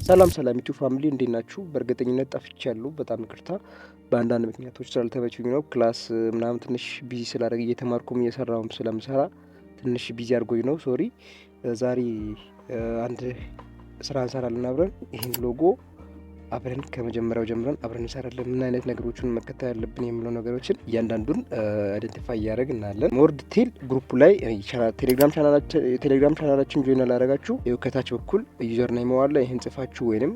ሰላም ዩቲዩብ ፋሚሊ እንዴት ናችሁ? በእርግጠኝነት ጠፍቻለሁ። በጣም ይቅርታ። በአንዳንድ ምክንያቶች ስላልተመቹኝ ነው። ክላስ ምናምን ትንሽ ቢዚ ስላደረገ እየተማርኩም እየሰራሁም ስለምሰራ ትንሽ ቢዚ አድርጎኝ ነው። ሶሪ። ዛሬ አንድ ስራ እንሰራለን አብረን። ይህን ሎጎ አብረን ከመጀመሪያው ጀምረን አብረን እንሰራለን። ምን አይነት ነገሮችን መከተል ያለብን የሚለው ነገሮችን እያንዳንዱን አይደንቲፋይ እያደረግን እናያለን። ሞር ዲቴል ግሩፕ ላይ ቴሌግራም ቻናላችን ጆይን አላደረጋችሁ ይኸው ከታች በኩል ዩዘር ኔም አለ። ይህን ጽፋችሁ ወይንም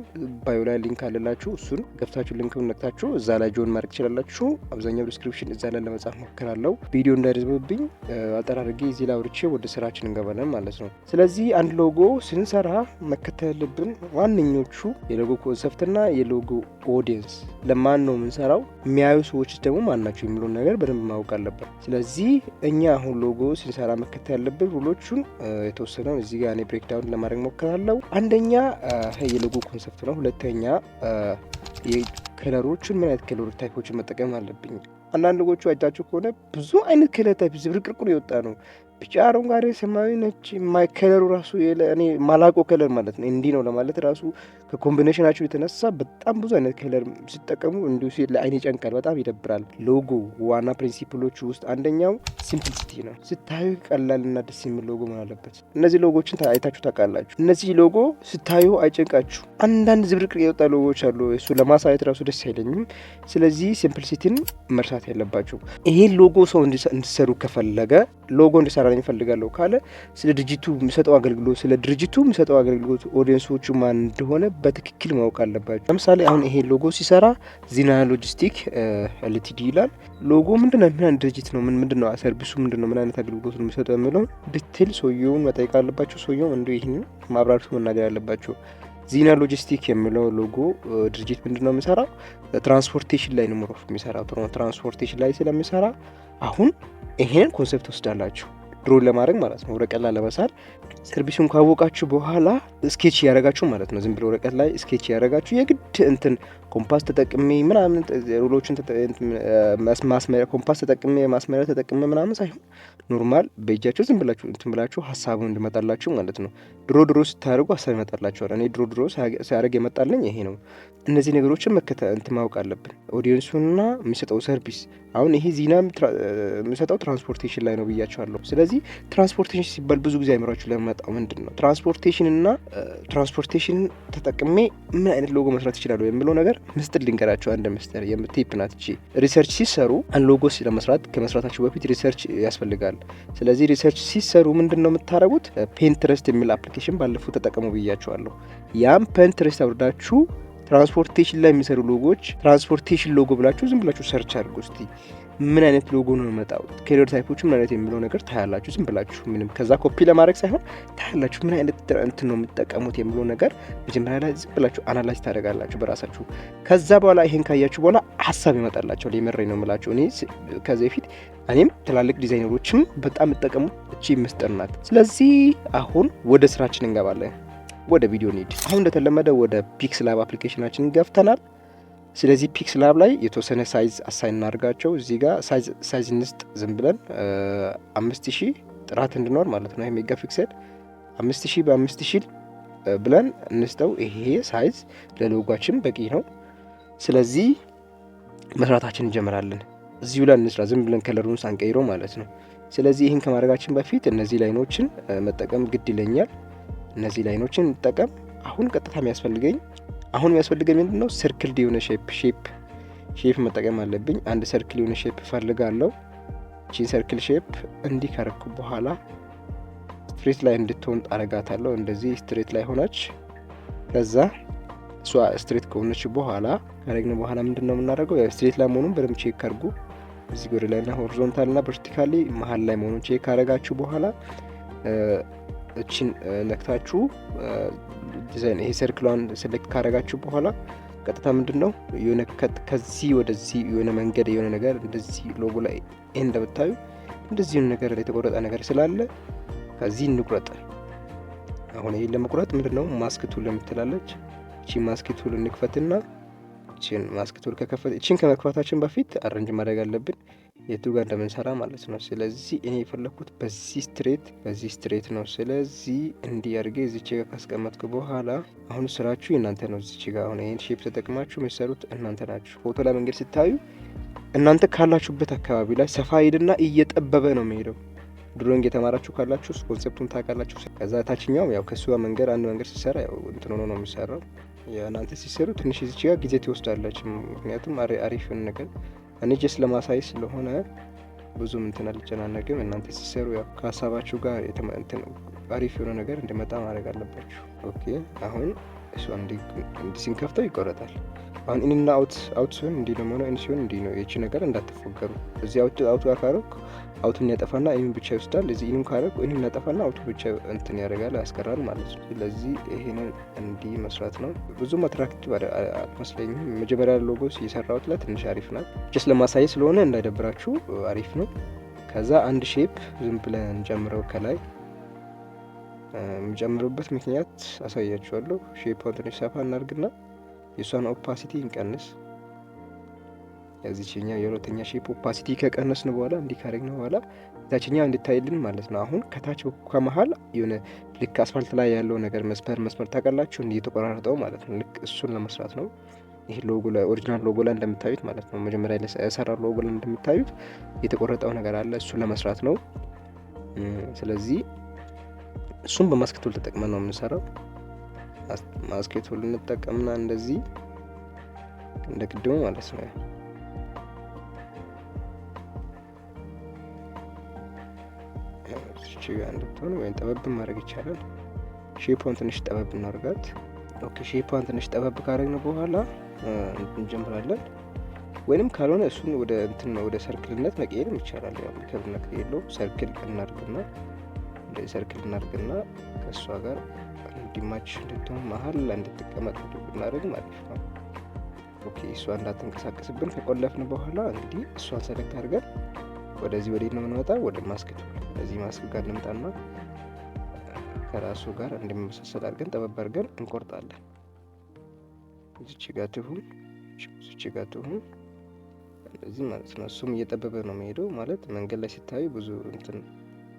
ባዮ ላይ ሊንክ አለላችሁ። እሱን ገብታችሁ ሊንክን ነክታችሁ እዛ ላይ ጆይን ማድረግ ትችላላችሁ። አብዛኛው ዲስክሪፕሽን እዛ ላይ ለመጻፍ ሞክራለሁ። ቪዲዮ እንዳይረዝምብኝ አጠራርጌ እዚህ ላይ አውርቼ ወደ ስራችን እንገባለን ማለት ነው። ስለዚህ አንድ ሎጎ ስንሰራ መከተል ያለብን ዋነኞቹ የሎጎ ኮንሰፕትና የሎጎ ኦዲየንስ ለማን ነው የምንሰራው፣ የሚያዩ ሰዎች ደግሞ ማን ናቸው የሚለውን ነገር በደንብ ማወቅ አለበት። ስለዚህ እኛ አሁን ሎጎ ስንሰራ መከተል ያለብን ሩሎቹን የተወሰነውን እዚህ ጋር እኔ ብሬክዳውን ለማድረግ ሞክራለሁ። አንደኛ የሎጎ ኮንሰፕት ነው። ሁለተኛ ከለሮችን ምን አይነት ከለር ታይፖችን መጠቀም አለብኝ። አንዳንድ ሎጎቹ አይታችሁ ከሆነ ብዙ አይነት ከለር ታይፕ ዝብርቅርቁ የወጣ ነው። ቢጫ፣ አረንጓዴ፣ ሰማያዊ፣ ነጭ ከለሩ ራሱ እኔ ማላቆ ከለር ማለት ነው። እንዲህ ነው ለማለት ራሱ ከኮምቢኔሽናቸው የተነሳ በጣም ብዙ አይነት ከለር ሲጠቀሙ እንዲሁ ለአይን ይጨንቃል፣ በጣም ይደብራል። ሎጎ ዋና ፕሪንሲፕሎቹ ውስጥ አንደኛው ሲምፕሊሲቲ ነው። ስታዩ ቀላልና ደስ የሚል ሎጎ መሆን አለበት። እነዚህ ሎጎችን አይታችሁ ታውቃላችሁ። እነዚህ ሎጎ ስታዩ አይጨንቃችሁ። አንዳንድ ዝብርቅርቅ የወጣ ሎጎዎች አሉ፣ እሱ ለማሳየት ራሱ ደስ አይለኝም። ስለዚህ ሲምፕሊሲቲን መርሳት ያለባቸው። ይሄን ሎጎ ሰው እንዲሰሩ ከፈለገ ሎጎ እንዲሰራ ይፈልጋለሁ ካለ ስለ ድርጅቱ የሚሰጠው አገልግሎት ኦዲየንሶቹ ማን እንደሆነ በትክክል ማወቅ አለባቸው። ለምሳሌ አሁን ይሄ ሎጎ ሲሰራ ዚና ሎጂስቲክ ኤልቲዲ ይላል። ሎጎ ምንድነው? ምን አይነት ድርጅት ነው? ምንድነው ሰርቪሱ? ምንድነው? ምን አይነት አገልግሎት ነው የሚሰጠው የሚለው ዲቴል ሰውየውን መጠየቅ አለባቸው። ሰውየው እንደ ይሄን ማብራሪያ መናገር አለባቸው። ዚና ሎጂስቲክ የሚለው ሎጎ ድርጅት ምንድነው የሚሰራው? ትራንስፖርቴሽን ላይ ነው የሚሰራው። ትራንስፖርቴሽን ላይ ስለሚሰራ አሁን ይሄን ኮንሰፕት ወስዳላችሁ ድሮን ለማድረግ ማለት ነው። ወረቀት ላይ ለመሳል ሰርቪሱን ካወቃችሁ በኋላ ስኬች ያደረጋችሁ ማለት ነው። ዝም ብሎ ወረቀት ላይ ስኬች ያደረጋችሁ የግድ እንትን ኮምፓስ ተጠቅሜ ምናምን ሩሎችን ኮምፓስ ተጠቅሜ ማስመሪያ ተጠቅሜ ምናምን ሳይሆን ኖርማል በእጃችሁ ዝም ብላችሁ እንትን ብላችሁ ሀሳቡን እንዲመጣላችሁ ማለት ነው። ድሮ ስታደርጉ ሀሳብ ይመጣላችኋል። እኔ ድሮ ሲያደርግ የመጣልኝ ይሄ ነው። እነዚህ ነገሮችን እንትን ማወቅ አለብን። ኦዲየንሱና የሚሰጠው ሰርቪስ አሁን ይሄ ዜና የሚሰጠው ትራንስፖርቴሽን ላይ ነው ብያቸዋለሁ። ስለዚህ ትራንስፖርቴሽን ሲባል ብዙ ጊዜ አይምራችሁ ለመጣው ምንድን ነው ትራንስፖርቴሽን ተጠቅሜ ምን አይነት ሎጎ መስራት ይችላሉ የሚለው ነገር ምስጢር ልንገራቸው። አንድ ምስጢር የምትይፕ ናት እቺ። ሪሰርች ሲሰሩ ሎጎ ለመስራት ከመስራታችሁ በፊት ሪሰርች ያስፈልጋል። ስለዚህ ሪሰርች ሲሰሩ ምንድን ነው የምታደርጉት? ፒንትረስት የሚል አፕሊኬሽን ባለፈው ተጠቀሙ ብያቸዋለሁ። ያም ፒንትረስት አውርዳችሁ ትራንስፖርቴሽን ላይ የሚሰሩ ሎጎዎች ትራንስፖርቴሽን ሎጎ ብላችሁ ዝም ብላችሁ ሰርች አድርጉ እስቲ ምን አይነት ሎጎ ነው የሚመጣው፣ ከለር ታይፖቹ ምን አይነት የሚለው ነገር ታያላችሁ። ዝም ብላችሁ ምንም ከዛ ኮፒ ለማድረግ ሳይሆን ታያላችሁ ምን አይነት እንትን ነው የሚጠቀሙት የሚለው ነገር መጀመሪያ ላይ ዝም ብላችሁ አናላይዝ ታደርጋላችሁ በራሳችሁ። ከዛ በኋላ ይሄን ካያችሁ በኋላ ሀሳብ ይመጣላችኋል። የመረኝ ነው የምላችሁ። እኔ ከዚህ በፊት እኔም ትላልቅ ዲዛይነሮችም በጣም የሚጠቀሙት እቺ ምስጢር ናት። ስለዚህ አሁን ወደ ስራችን እንገባለን። ወደ ቪዲዮ ኒድ። አሁን እንደተለመደ ወደ ፒክስላብ አፕሊኬሽናችን ገብተናል። ስለዚህ ፒክስላብ ላይ የተወሰነ ሳይዝ አሳይን እናድርጋቸው። እዚህ ጋር ሳይዝ እንስጥ ዝም ብለን 5000 ጥራት እንዲኖር ማለት ነው። ይሄ ሜጋ ፒክሰል 5000 በ5000 ብለን እንስጠው። ይሄ ሳይዝ ለሎጓችን በቂ ነው። ስለዚህ መስራታችን እንጀምራለን። እዚሁ ላይ እንስራ ዝም ብለን ከለሩን ሳንቀይረው ማለት ነው። ስለዚህ ይህን ከማድረጋችን በፊት እነዚህ ላይኖችን መጠቀም ግድ ይለኛል። እነዚህ ላይኖችን እንጠቀም። አሁን ቀጥታ የሚያስፈልገኝ ምንድነው? ሰርክል የሆነ ሼፕ መጠቀም አለብኝ። አንድ ሰርክል የሆነ ሼፕ ፈልጋለሁ። እቺን ሰርክል ሼፕ እንዲህ ካረኩ በኋላ ስትሬት ላይ እንድትሆን አረጋታለሁ። እንደዚህ ስትሬት ላይ ሆነች። ከዛ እሷ ስትሬት ከሆነች በኋላ ካረግን በኋላ ምንድነው የምናደርገው? ያው ስትሬት ላይ መሆኑን በደንብ ቼክ አድርጉ። እዚህ ጎር ላይና ሆሪዞንታልና ቨርቲካሊ መሀል ላይ መሆኑን ቼክ ካረጋችሁ በኋላ እቺን ነክታችሁ ዲዛይን ይሄ ሰርክሏን ሴሌክት ካረጋችሁ በኋላ ቀጥታ ምንድነው የሆነ ከዚህ ወደዚህ የሆነ መንገድ የሆነ ነገር እንደዚህ ሎጎ ላይ እንደምታዩ እንደዚህ የሆነ ነገር የተቆረጠ ነገር ስላለ ከዚህ እንቁረጥ። አሁን ይሄን ለመቁረጥ ምንድነው ማስክ ቱል ለምትላለች እቺ ማስክ ቱል እንክፈትና እቺን ማስክ ቱል እቺን ከመክፈታችን በፊት አረንጅ ማድረግ አለብን። የቱ ጋር እንደምንሰራ ማለት ነው። ስለዚህ እኔ የፈለኩት በዚህ ስትሬት ነው። ስለዚህ እንዲህ አድርጌ እዚች ጋር ካስቀመጥኩ በኋላ አሁን ስራችሁ የእናንተ ነው። እዚች ጋር አሁን ይህን ሼፕ ተጠቅማችሁ የሚሰሩት እናንተ ናችሁ። ፎቶ ላይ መንገድ ስታዩ እናንተ ካላችሁበት አካባቢ ላይ ሰፋ ሄድና እየጠበበ ነው የሚሄደው። ድሮይንግ የተማራችሁ ካላችሁ ኮንሴፕቱን ታውቃላችሁ። ከዛ ታችኛው ያው ከሱ መንገድ አንድ መንገድ ሲሰራ ያው እንትን ሆኖ ነው የሚሰራው። የእናንተ ሲሰሩ ትንሽ እዚች ጋር ጊዜ ትወስዳለች። ምክንያቱም አሪፍ ነገር እኔ ጀስ ለማሳይ ስለሆነ ብዙም እንትን አልጨናነቅም። እናንተ ሲሰሩ ያው ከሀሳባችሁ ጋር አሪፍ የሆነ ነገር እንዲመጣ ማድረግ አለባችሁ። ኦኬ አሁን እሱ እንዲህ ሲንከፍተው ይቆረጣል። አሁን ኢንና አውት ሲሆን እንዲህ ነው የሚሆነው። ኢን ሲሆን እንዲህ ነው። ይቺ ነገር እንዳትፎገሩ። እዚህ አውቱ ጋር ካረኩ አውቱን ያጠፋና ኢኑን ብቻ ይወስዳል። እዚህ ኢኑን ካረኩ ኢኑን ያጠፋና አውቱ ብቻ እንትን ያደርጋል፣ ያስቀራል ማለት ነው። ስለዚህ ይሄንን እንዲህ መስራት ነው። ብዙም አትራክቲቭ አትመስለኝም። መጀመሪያ ሎጎስ የሰራሁት ላይ ትንሽ አሪፍ ናት። ጀስ ለማሳየት ስለሆነ እንዳይደብራችሁ አሪፍ ነው። ከዛ አንድ ሼፕ ዝም ብለን ጨምረው ከላይ የምጨምርበት ምክንያት አሳያችኋለሁ። ሼፕን ትንሽ ሰፋ እናድርግና የእሷን ኦፓሲቲ እንቀንስ። የዚችኛ የሁለተኛ ሼፕ ኦፓሲቲ ከቀነስን በኋላ እንዲህ ካደረግን በኋላ ታችኛ እንድታይልን ማለት ነው። አሁን ከታች ከመሀል የሆነ ልክ አስፋልት ላይ ያለው ነገር መስመር ታውቃላችሁ፣ እንዲህ የተቆራረጠው ማለት ነው። ልክ እሱን ለመስራት ነው። ይሄ ሎጎ ላይ ኦሪጂናል ሎጎ ላይ እንደምታዩት ማለት ነው። መጀመሪያ ላይ የሰራ ሎጎ ላይ እንደምታዩት የተቆረጠው ነገር አለ። እሱን ለመስራት ነው። ስለዚህ እሱን በማስክ ቱል ተጠቅመን ነው የምንሰራው። ማስክ ቱል እንጠቀምና እንደዚህ እንደ ቅድሙ ማለት ነው። እሺ እንድትሆን ወይም ጠበብ ማድረግ ይቻላል። ሼፑን ትንሽ ጠበብ እናርጋት። ኦኬ ሼፑን ትንሽ ጠበብ ካደረግን በኋላ እንጀምራለን። ወይንም ካልሆነ እሱን ወደ እንትን ወደ ሰርክልነት መቀየር ይቻላል። ያው ከብና ከየለው ሰርክል እናርግና እንደዚህ ሰርክል እናርግና ከሷ ጋር እንዲማች እንድትሆን መሀል ላይ እንድትቀመጥ እናደርግ ማለት ነው። ኦኬ እሷ እንዳትንቀሳቀስብን ከቆለፍን በኋላ እንግዲህ እሷን ሰለክት አድርገን ወደዚህ ወዴት ነው የምንመጣው? ወደ ማስክ ቱል። እዚህ ማስክ ጋር እንምጣና ከራሱ ጋር እንደሚመሳሰል አድርገን ጠበብ አድርገን እንቆርጣለን። እዚች ጋር ትሁን፣ እዚች ጋር ትሁን፣ እንደዚህ ማለት ነው። እሱም እየጠበበ ነው የሚሄደው ማለት መንገድ ላይ ሲታዩ ብዙ እንትን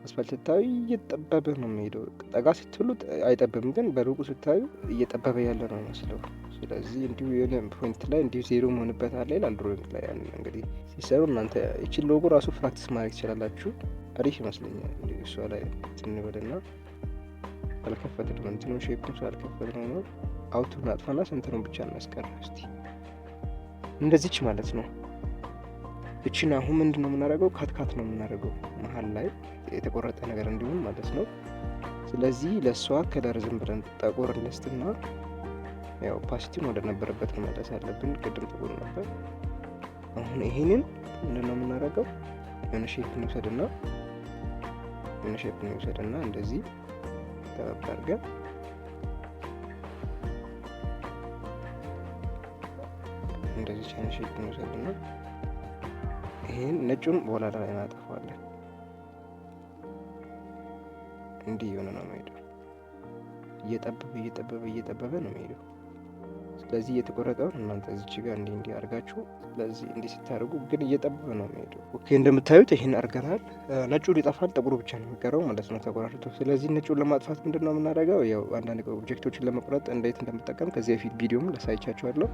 አስፋልት ስታዩ እየጠበበ ነው የሚሄደው። ጠጋ ስትሉ አይጠብም፣ ግን በሩቁ ስታዩ እየጠበበ ያለ ነው የሚመስለው። ስለዚህ እንዲሁ የሆነ ፖይንት ላይ እንዲሁ ዜሮ መሆንበት አለ ይላል ድሮይንግ ላይ። ያን እንግዲህ ሲሰሩ እናንተ ይችን ሎጎ ራሱ ፕራክቲስ ማድረግ ትችላላችሁ። አሪፍ ይመስለኛል። እንዲሁ እሷ ላይ ትንበልና አልከፈት ነው እንትኑ ሼፕም ስላልከፈት ነው። አውቱን አጥፋና ስንትኑን ብቻ እናስቀር እስቲ። እንደዚች ማለት ነው። እቺን አሁን ምንድን ነው የምናደርገው? ካትካት ነው የምናደርገው መሀል ላይ የተቆረጠ ነገር እንዲሆን ማለት ነው። ስለዚህ ለእሷ ከለር ዝም ብለን ጠቆር እንስትና ያው ኦፓሲቲውን ወደ ነበረበት መመለስ ያለብን። ቅድም ጥቁር ነበር። አሁን ይሄንን ምንድን ነው የምናደርገው? የሆነ ሼፕ እንውሰድና እንደዚህ ጠበብ አድርገን እንደዚህ ቻይና ሼፕ እንውሰድና ይሄን ነጩን በኋላ ላይ እናጠፋዋለን። እንዲህ የሆነ ነው የሚሄደው። እየጠበበ ነው የሚሄደው። ስለዚህ እየተቆረጠውን እናንተ እዚች ጋር እንዲህ አድርጋችሁ ስለዚህ እንዲህ ስታደርጉ ግን እየጠበበ ነው የሚሄደው። ኦኬ እንደምታዩት ይሄን አድርገናል። ነጩ ሊጠፋል፣ ጥቁሩ ብቻ ነው የሚቀረው ማለት ነው ተቆራርጦ። ስለዚህ ነጩን ለማጥፋት ምንድን ነው የምናደርገው? ያው አንዳንድ ኦብጀክቶችን ለመቁረጥ እንዴት እንደምጠቀም ከዚህ በፊት ቪዲዮም ላሳይቻችኋለሁ።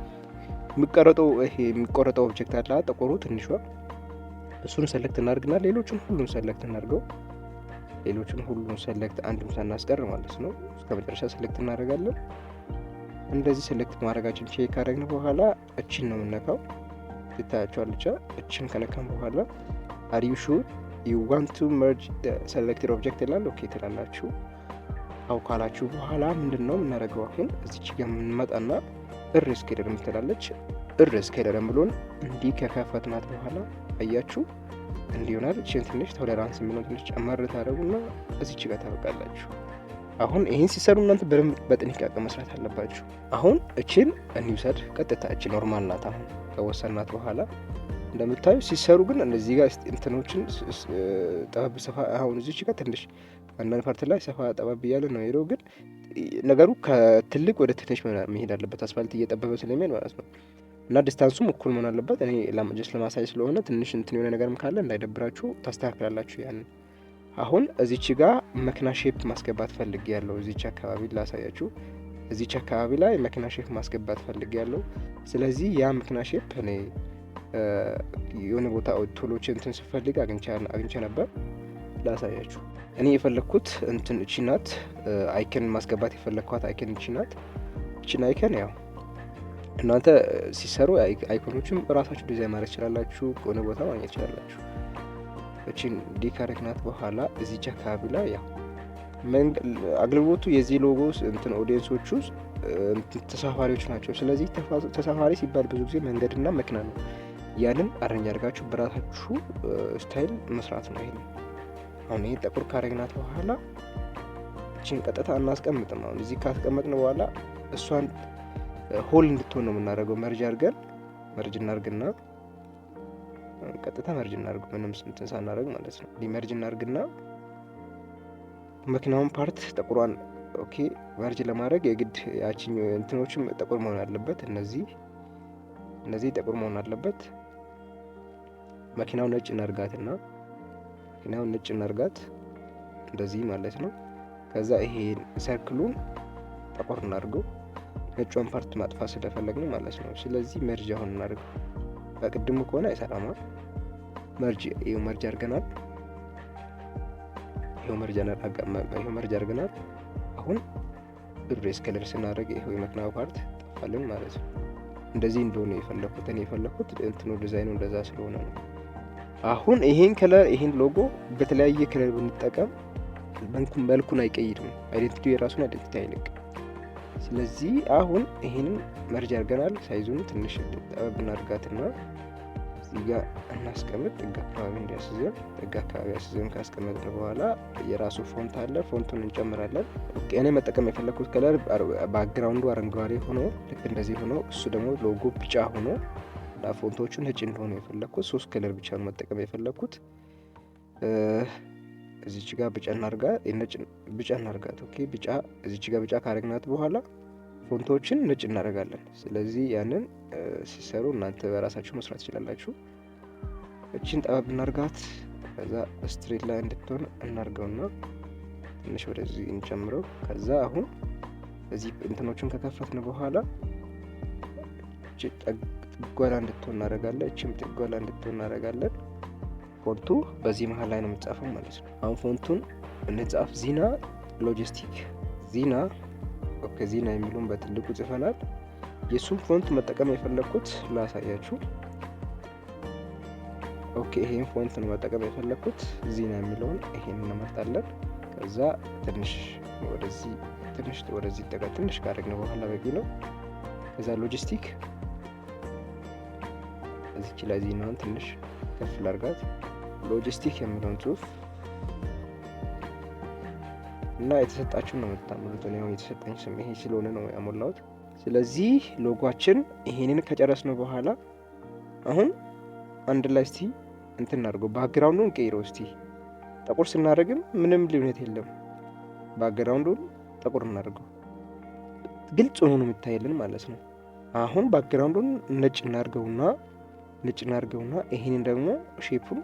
የሚቆረጠው ኦብጀክት አለ ጥቁሩ ትንሿ፣ እሱን ሰለክት እናድርግና ሌሎችን ሁሉን ሰለክት እናድርገው። ሌሎችን ሁሉን ሰለክት አንድም ሳናስቀር ማለት ነው እስከ መጨረሻ ሰለክት እናደርጋለን። እንደዚህ ሰለክት ማድረጋችን ቼክ ካደረግን በኋላ እችን ነው የምንነካው። ትታያቸዋለች። እችን ከነካን በኋላ አር ዩ ሹር ዩ ዋንት ቱ መርጅ ሰሌክትድ ኦብጀክት ይላል። ኦኬ ትላላችሁ። አው ካላችሁ በኋላ ምንድን ነው የምናደርገው? አሁን እዚች ጋር የምንመጣና እርስኬደር የምትላለች እርስኬደር ብሎን እንዲህ ከከፈትናት በኋላ አያችሁ እንዲሆናል። እችን ትንሽ ቶለራንስ የሚሆን ትንሽ ጨመር ታደርጉና እዚች ጋር ታበቃላችሁ። አሁን ይህን ሲሰሩ እናንተ በደንብ በጥንቃቄ መስራት አለባችሁ። አሁን እችን እንውሰድ። ቀጥታ እችን ኖርማል ናት። አሁን ከወሰናት በኋላ እንደምታዩ ሲሰሩ ግን እነዚህ ጋር እንትኖችን ጠበብ ሰፋ፣ አሁን እዚች ጋር ትንሽ አንዳንድ ፓርት ላይ ሰፋ ጠበብ እያለ ነው ሄደው፣ ግን ነገሩ ከትልቅ ወደ ትንሽ መሄድ አለበት። አስፋልት እየጠበበ ስለሚሄድ ማለት ነው። እና ዲስታንሱም እኩል መሆን አለበት። እኔ ጀስት ለማሳየት ስለሆነ ትንሽ እንትን የሆነ ነገርም ካለ እንዳይደብራችሁ ታስተካክላላችሁ። ያንን አሁን እዚች ጋር መኪና ሼፕ ማስገባት ፈልግ ያለው እዚች አካባቢ ላሳያችሁ። እዚች አካባቢ ላይ መኪና ሼፕ ማስገባት ፈልግ ያለው። ስለዚህ ያ መኪና ሼፕ እኔ የሆነ ቦታ ቶሎች እንትን ስፈልግ አግኝቼ ነበር። ላሳያችሁ። እኔ የፈለግኩት እንትን እቺ ናት። አይከን ማስገባት የፈለግኳት አይከን እቺ ናት። እቺን አይከን ያው እናንተ ሲሰሩ አይኮኖችም ራሳችሁ ዲዛይን ማድረግ ትችላላችሁ፣ ከሆነ ቦታ ማግኘት ትችላላችሁ። እቺን ዲካረግናት በኋላ እዚች አካባቢ ላይ ያው አገልግሎቱ የዚህ ሎጎ እንትን ኦዲየንሶቹ ተሳፋሪዎች ናቸው። ስለዚህ ተሳፋሪ ሲባል ብዙ ጊዜ መንገድና መኪና ነው። ያንን አረንጅ አድርጋችሁ በራሳችሁ ስታይል መስራት ነው። ይሄ አሁን ይሄ ጥቁር ካረግናት በኋላ እቺን ቀጥታ እናስቀምጥም። አሁን እዚህ ካስቀመጥን በኋላ እሷን ሆል እንድትሆን ነው የምናደርገው። መርጅ እናርግና ቀጥታ መርጅ እናርግ፣ ምንም እንትን ሳናደርግ ማለት ነው። መርጅ እናርግና መኪናውን ፓርት ጥቁሯን ኦኬ መርጅ ለማድረግ የግድ ያቺኝ እንትኖችም ጥቁር መሆን አለበት። እነዚህ ጥቁር መሆን አለበት። መኪናው ነጭ እናርጋትና እንደዚህ ማለት ነው። ከዛ ይሄ ሰርክሉን ጥቁር እናርገው፣ ነጯን ፓርት ማጥፋት ስለፈለግን ማለት ነው። ስለዚህ መርጅ አሁን እናርገው። በቅድሙ ከሆነ አይሰራማ። መርጅ አድርገናል። ይሄው መርጅ አድርገናል። አሁን ሬስ ከለር ስናደርግ ይሄው የመኪናው ፓርት ጠፋልን ማለት ነው። እንደዚህ እንደሆነ የፈለኩት እንትኑ ዲዛይኑ እንደዛ ስለሆነ ነው። አሁን ይሄን ሎጎ በተለያየ ከለር ብንጠቀም መልኩን አይቀይርም። አይዴንቲቲ የራሱን አይዴንቲቲ አይለቅም። ስለዚህ አሁን ይሄንን መርጅ አድርገናል። ሳይዙን ትንሽ ጠበብ እናድርጋትና እዚህ ጋር እናስቀምጥ። ጥግ አካባቢ ያስይዘን ካስቀመጥን በኋላ የራሱ ፎንት አለ። ፎንቱን እንጨምራለን። እኔ መጠቀም የፈለኩት ከለር ባክግራውንዱ አረንጓዴ ሆኖ ልክ እንደዚህ ሆኖ እሱ ደግሞ ሎጎ ቢጫ ሆኖ እና ፎንቶቹ ነጭ እንደሆነ የፈለኩት 3 ከለር ብቻ ነው መጠቀም የፈለኩት። እዚች ጋር ቢጫ እናርጋት። ኦኬ ቢጫ እዚች ጋር ቢጫ ካረግናት በኋላ ፎንቶችን ነጭ እናደርጋለን። ስለዚህ ያንን ሲሰሩ እናንተ በራሳችሁ መስራት ትችላላችሁ። እቺን ጠበብ እናርጋት። ከዛ ስትሬት ላይ እንድትሆን እናርገውና ትንሽ ወደዚህ እንጨምረው። ከዛ አሁን እዚህ እንትኖችን ከከፈትን በኋላ እቺ ጥጓላ እንድትሆን እናደርጋለን። እቺም ጥጓላ እንድትሆን እናደርጋለን። ፎንቱ በዚህ መሀል ላይ ነው የምጻፈው ማለት ነው። አሁን ፎንቱን እንጻፍ። ዚና ሎጂስቲክ ዚና የሚለውን በትልቁ ጽፈናል። የሱም ፎንት መጠቀም የፈለኩት ላሳያችሁ። ኦኬ ይሄን ፎንት ነው መጠቀም የፈለኩት። ዚና የሚለውን ይሄን እንመርጣለን። ከዛ ትንሽ ወደዚህ ትንሽ ካደረግነው በኋላ በቂ ነው። ከዛ ሎጂስቲክ እዚች ላይ ዚናውን ትንሽ ከፍ ላርጋት። ሎጂስቲክ የሚለውን ጽሁፍ እና የተሰጣችሁን ነው የምታምሩት። እኔ አሁን የተሰጠኝ ስም ይሄ ስለሆነ ነው ያሞላሁት። ስለዚህ ሎጓችን ይሄንን ከጨረስነው በኋላ አሁን አንድ ላይ እስቲ እንትን እናድርገው። ባክግራውንዱን ቀይረው እስቲ። ጥቁር ስናደርግም ምንም ልዩነት የለም። ባክግራውንዱን ጥቁር እናድርገው፣ ግልጽ ሆኖ ነው የሚታይልን ማለት ነው። አሁን ባክግራውንዱን ነጭ እናድርገውና ይሄንን ደግሞ ሼፑን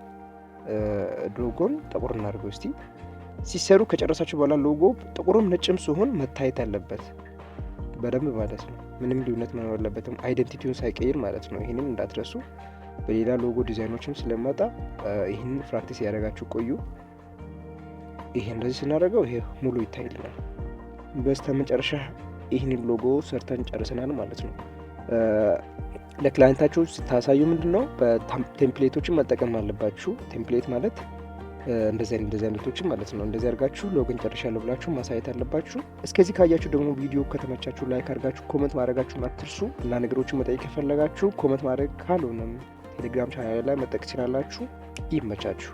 ሎጎን ጥቁር እናድርገው እስቲ። ሲሰሩ ከጨረሳችሁ በኋላ ሎጎ ጥቁርም ነጭም ሲሆን መታየት አለበት በደንብ ማለት ነው። ምንም ልዩነት መኖር አለበትም፣ አይደንቲቲውን ሳይቀይር ማለት ነው። ይህንን እንዳትረሱ። በሌላ ሎጎ ዲዛይኖችም ስለመጣ ይህንን ፕራክቲስ ያደረጋችሁ ቆዩ። ይሄ እንደዚህ ስናደርገው ይሄ ሙሉ ይታይልናል። በስተ መጨረሻ ይህንን ሎጎ ሰርተን ጨርሰናል ማለት ነው። ለክላይንታችሁ ስታሳዩ ምንድነው በቴምፕሌቶችን መጠቀም አለባችሁ። ቴምፕሌት ማለት እንደዚህ አይነቶችን ማለት ነው። እንደዚህ አድርጋችሁ ሎጎን ጨርሻለሁ ብላችሁ ማሳየት አለባችሁ። እስከዚህ ካያችሁ ደግሞ ቪዲዮ ከተመቻችሁ ላይክ አድርጋችሁ ኮመንት ማድረጋችሁን አትርሱ። እና ነገሮችን መጠየቅ ከፈለጋችሁ ኮመንት ማድረግ፣ ካልሆነም ቴሌግራም ቻናል ላይ መጠየቅ ትችላላችሁ። ይመቻችሁ።